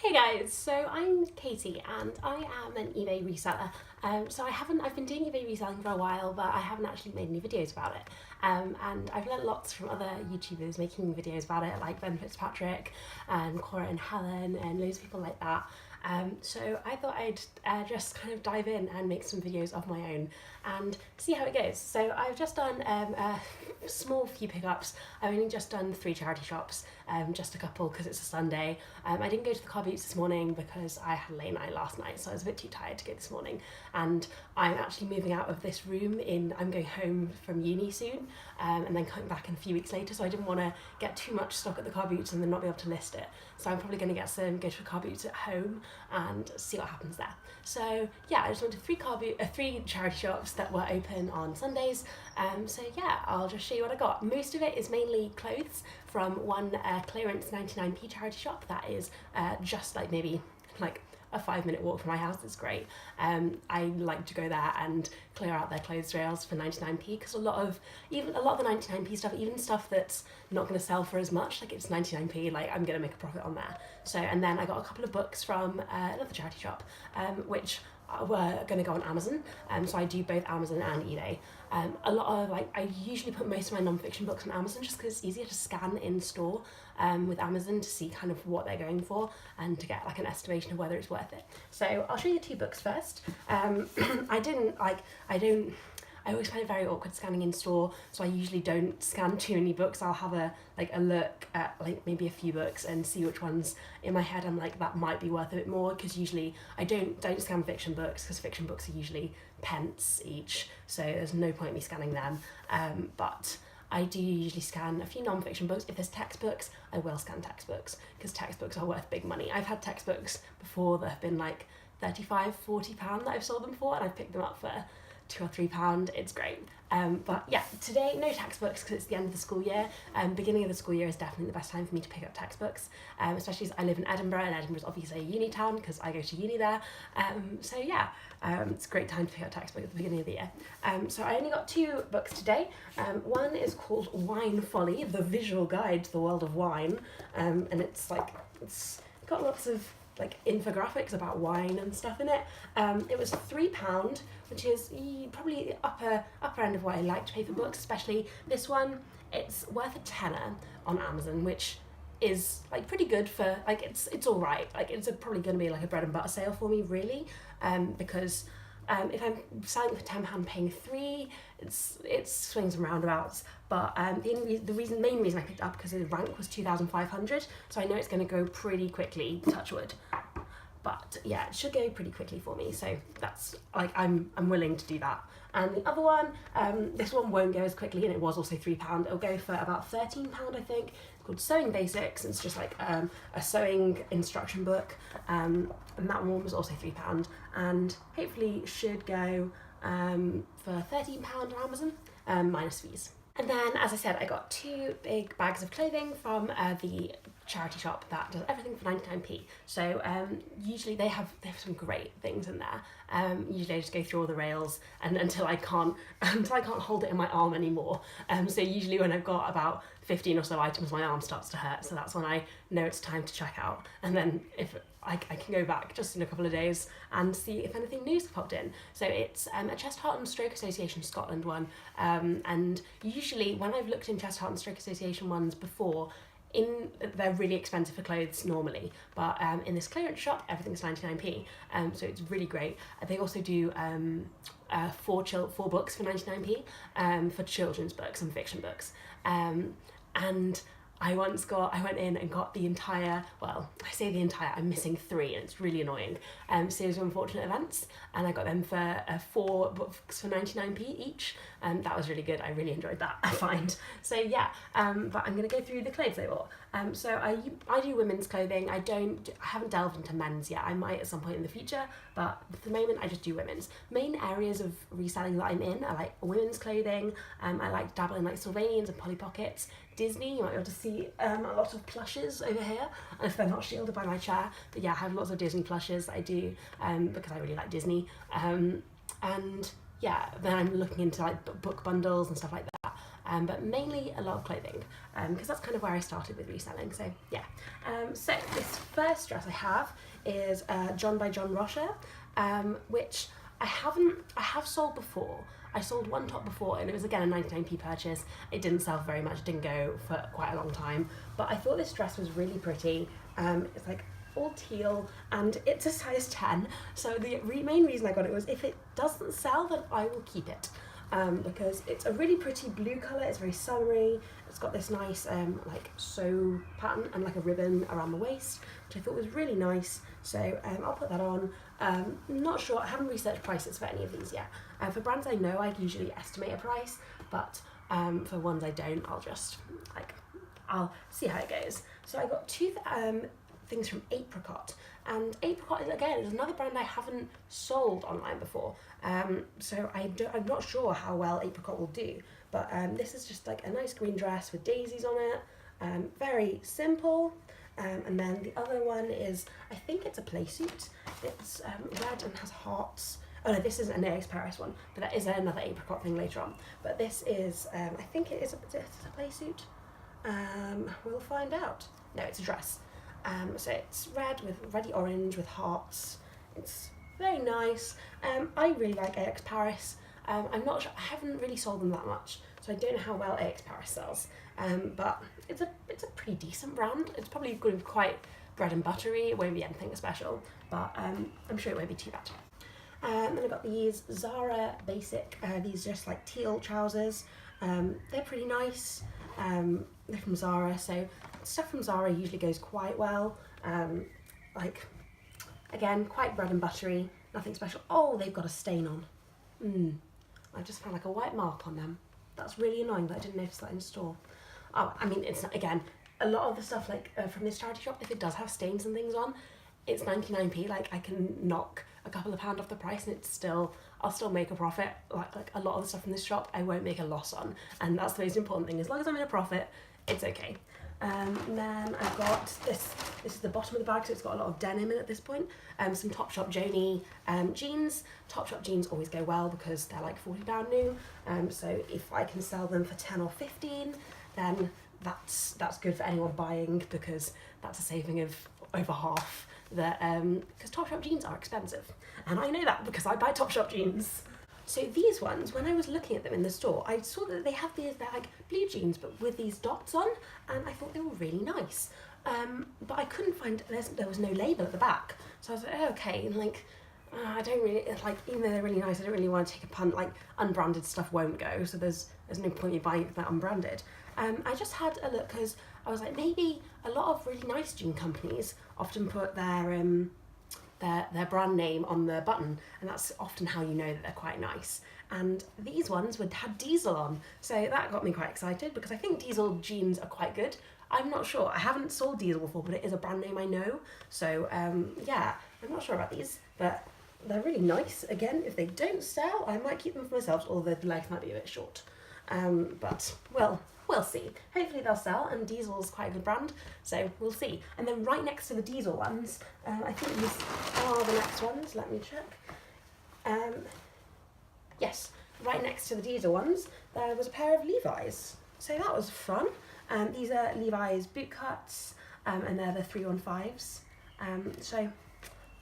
Hey guys, so I'm Katie and I am an eBay reseller. I've been doing eBay reselling for a while, but I haven't actually made any videos about it. And I've learnt lots from other YouTubers making videos about it, like Ben Fitzpatrick and Cora and Helen and loads of people like that. So I thought I'd just kind of dive in and make some videos of my own and see how it goes. So I've just done a small few pickups. I've only just done 3 charity shops, just a couple because it's a Sunday. I didn't go to the car boots this morning because I had a late night last night, so I was a bit too tired to go this morning. And I'm actually moving out of this room I'm going home from uni soon, and then coming back in a few weeks later, so I didn't want to get too much stock at the car boots and then not be able to list it. So I'm probably going to go to a car boots at home and see what happens there. So yeah, I just went to 3 charity shops that were open on Sundays. So yeah, I'll just show you what I got. Most of it is mainly clothes from one clearance 99p charity shop that is just maybe a 5-minute walk from my house. It's great. I like to go there and clear out their clothes rails for 99p because a lot of the 99p stuff, even stuff that's not going to sell for as much, like it's 99p, I'm going to make a profit on there. So, and then I got a couple of books from another charity shop, which were going to go on Amazon. So I do both Amazon and eBay. I usually put most of my non-fiction books on Amazon just because it's easier to scan in store with Amazon to see kind of what they're going for and to get an estimation of whether it's worth it. So I'll show you the 2 books first. I always find it very awkward scanning in store, so I usually don't scan too many books. I'll have a look at maybe a few books and see which ones in my head I'm that might be worth a bit more, because usually I don't scan fiction books because fiction books are usually pence each, so there's no point in me scanning them. But I do usually scan a few non-fiction books. If there's textbooks, I will scan textbooks because textbooks are worth big money. I've had textbooks before that have been £35-40 that I've sold them for, and I've picked them up for £2 or £3. It's great. But yeah, today no textbooks because it's the end of the school year. Beginning of the school year is definitely the best time for me to pick up textbooks, especially as I live in Edinburgh, and Edinburgh is obviously a uni town because I go to uni there. So yeah, it's a great time to pick up textbooks at the beginning of the year. So I only got 2 books today. One is called Wine Folly, the visual guide to the world of wine, and it's got lots of infographics about wine and stuff in it. It was £3, which is probably the upper end of what I like to pay for books, especially this one. It's worth a tenner on Amazon, which is pretty good for it's all right. It's probably going to be a bread and butter sale for me, really, because if I'm selling for £10 paying 3, it swings and roundabouts. But the main reason I picked it up because the rank was 2,500, so I know it's going to go pretty quickly, touch wood. But yeah, it should go pretty quickly for me, so that's I'm willing to do that. And the other one, this one won't go as quickly, and it was also £3. It'll go for about £13, I think. It's called Sewing Basics. It's just a sewing instruction book, and that one was also £3, and hopefully should go for £13 on Amazon, minus fees. And then, as I said, I got 2 big bags of clothing from the charity shop that does everything for 99p. So usually they have some great things in there. Usually I just go through all the rails and until I can't hold it in my arm anymore. So usually when I've got about 15 or so items, my arm starts to hurt. So that's when I know it's time to check out. And then if I can go back just in a couple of days and see if anything new's popped in. So it's a Chest, Heart and Stroke Association Scotland one. And usually when I've looked in Chest, Heart and Stroke Association ones before, they're really expensive for clothes normally, but in this clearance shop everything's 99p, so it's really great. They also do 4 books for 99p, for children's books and fiction books, and I went in and got the entire, well, I say the entire, I'm missing 3 and it's really annoying, series of unfortunate events, and I got them for 4 books for 99p each, and that was really good. I really enjoyed that, I find. So yeah, but I'm going to go through the clothes I bought. So I do women's clothing. I haven't delved into men's yet. I might at some point in the future, but at the moment I just do women's. Main areas of reselling that I'm in are women's clothing. I like dabbling Sylvanians and Polly Pockets. Disney, you might be able to see a lot of plushes over here, and if they're not shielded by my chair, but yeah, I have lots of Disney plushes that I do because I really like Disney, and yeah, then I'm looking into like book bundles and stuff like that. But mainly a lot of clothing, because that's kind of where I started with reselling. So yeah. So this first dress I have is John by John Rocher, which I have sold before. I sold one top before and it was again a 99p purchase. It didn't sell very much, didn't go for quite a long time, but I thought this dress was really pretty. It's like all teal and it's a size 10, so the main reason I got it was if it doesn't sell then I will keep it, because it's a really pretty blue colour. It's very summery. It's got this nice like sew pattern and like a ribbon around the waist, which I thought was really nice, so I'll put that on. Not sure, I haven't researched prices for any of these yet. For brands I know I usually estimate a price, but for ones I don't, I'll see how it goes. So I got two things from Apricot, and Apricot is another brand I haven't sold online before, so I'm not sure how well Apricot will do, but this is just like a nice green dress with daisies on it, very simple. And then the other one is, I think it's a play suit. It's red and has hearts. Oh no, this isn't an AX Paris one, but that is another Apricot thing later on. But this is, I think it is a play suit. We'll find out. No, it's a dress. So it's red with reddy orange with hearts. It's very nice. I really like AX Paris. I'm not sure, I haven't really sold them that much, so I don't know how well AX Paris sells. But it's a pretty decent brand. It's probably going to be quite bread and buttery. It won't be anything special, but I'm sure it won't be too bad. Then I got these Zara basic, these just like teal trousers. They're pretty nice. They're from Zara, so stuff from Zara usually goes quite well. Like, again, quite bread and buttery, nothing special. Oh, they've got a stain on. I just found like a white mark on them. That's really annoying that I didn't notice that in store. Oh, I mean, it's not, again, a lot of the stuff like from this charity shop, if it does have stains and things on, it's 99p. Like, I can knock a couple of pound off the price and I'll still make a profit. Like a lot of the stuff from this shop, I won't make a loss on, and that's the most important thing. As long as I'm in a profit, it's okay. And then I've got this is the bottom of the bag, so it's got a lot of denim in at this point. Some Topshop Joni jeans. Topshop jeans always go well because they're like £40 new. So if I can sell them for 10 or 15, then that's good for anyone buying, because that's a saving of over half. Because Topshop jeans are expensive, and I know that because I buy Topshop jeans. So these ones, when I was looking at them in the store, I saw that they have they're like blue jeans but with these dots on, and I thought they were really nice. But I couldn't find, there was no label at the back, so I was like, oh, okay, and like, I don't really, like, even though they're really nice, I don't really want to take a punt. Like, unbranded stuff won't go, so there's no point in buying that unbranded. I just had a look because I was like, maybe a lot of really nice jean companies often put their brand name on the button, and that's often how you know that they're quite nice. And these ones had Diesel on, so that got me quite excited because I think Diesel jeans are quite good. I'm not sure, I haven't sold Diesel before, but it is a brand name I know, so yeah, I'm not sure about these, but they're really nice. Again, if they don't sell, I might keep them for myself, although the legs might be a bit short. But we'll see. Hopefully they'll sell, and Diesel's quite a good brand, so we'll see. And then right next to the Diesel ones, I think these are the next ones, let me check. Yes, right next to the Diesel ones, there was a pair of Levi's, so that was fun. These are Levi's boot cuts, and they're the 315s, so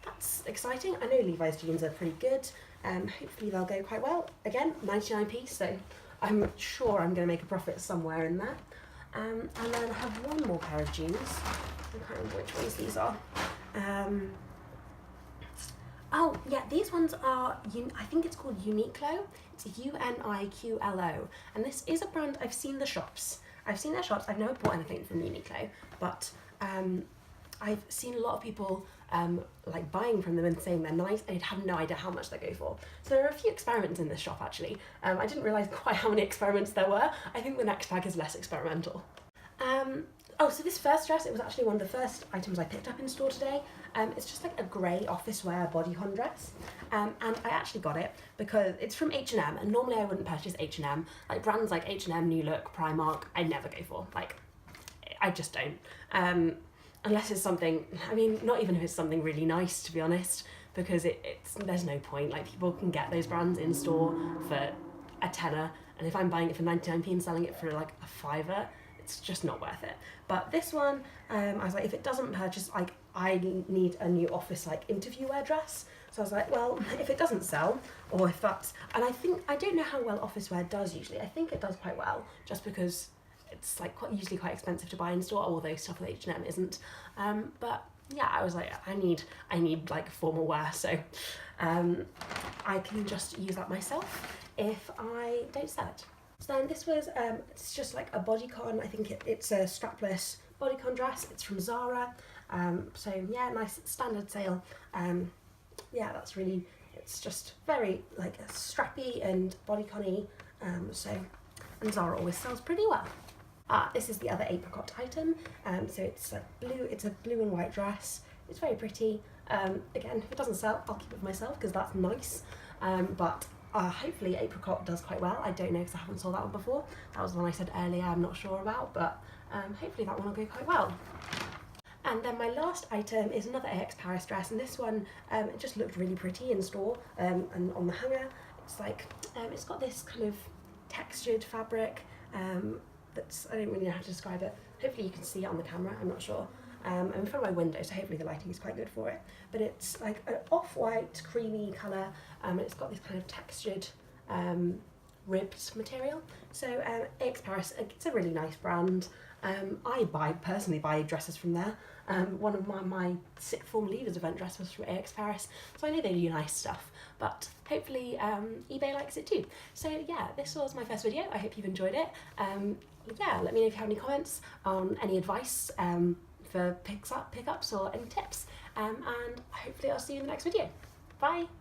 that's exciting. I know Levi's jeans are pretty good, hopefully they'll go quite well. Again, 99p, so I'm sure I'm going to make a profit somewhere in there. And then I have one more pair of jeans. I can't remember which ones these are. Oh yeah, these ones are, I think it's called Uniqlo. It's Uniqlo, and this is a brand I've seen the shops. I've seen their shops. I've never bought anything from Uniqlo, but I've seen a lot of people like buying from them and saying they're nice. I have no idea how much they go for. So there are a few experiments in this shop actually. I didn't realise quite how many experiments there were. I think the next bag is less experimental. Oh, so this first dress, it was actually one of the first items I picked up in store today. It's just like a grey office wear bodycon dress. And I actually got it because it's from H&M, and normally I wouldn't purchase H&M. Like brands like H&M, New Look, Primark, I never go for. Like, I just don't. Unless it's something, I mean, not even if it's something really nice, to be honest, because there's no point. Like, people can get those brands in store for a tenner, and if I'm buying it for 99p and selling it for like a fiver, it's just not worth it. But this one, I was like, if it doesn't purchase, like, I need a new office like interview wear dress. So I was like, well, if it doesn't sell, or if that's, and I don't know how well office wear does usually. I think it does quite well, just because it's like usually quite expensive to buy in store, although stuff with H&M isn't. But yeah, I was like, I need like formal wear, so I can just use that myself if I don't sell it. So then this was, it's just like a bodycon. I think it's a strapless bodycon dress. It's from Zara. So yeah, nice standard sale. Yeah, that's really, it's just very like strappy and bodycon-y. And Zara always sells pretty well. This is the other apricot item. So it's like blue, it's a blue and white dress. It's very pretty. Again, if it doesn't sell, I'll keep it for myself because that's nice. But hopefully apricot does quite well. I don't know because I haven't saw that one before. That was the one I said earlier I'm not sure about, but hopefully that one will go quite well. And then my last item is another AX Paris dress, and this one, it just looked really pretty in store, and on the hanger. It's like, it's got this kind of textured fabric, that's, I don't really know how to describe it. Hopefully you can see it on the camera, I'm not sure. I'm in front of my window, so hopefully the lighting is quite good for it. But it's like an off-white, creamy colour, and it's got this kind of textured, ribbed material. So AX Paris, it's a really nice brand. I personally buy dresses from there. One of my sixth form leavers event dress was from AX Paris, so I know they do nice stuff, but hopefully eBay likes it too. So yeah, this was my first video. I hope you've enjoyed it. Yeah, let me know if you have any comments on any advice for pickups or any tips, and hopefully I'll see you in the next video. Bye!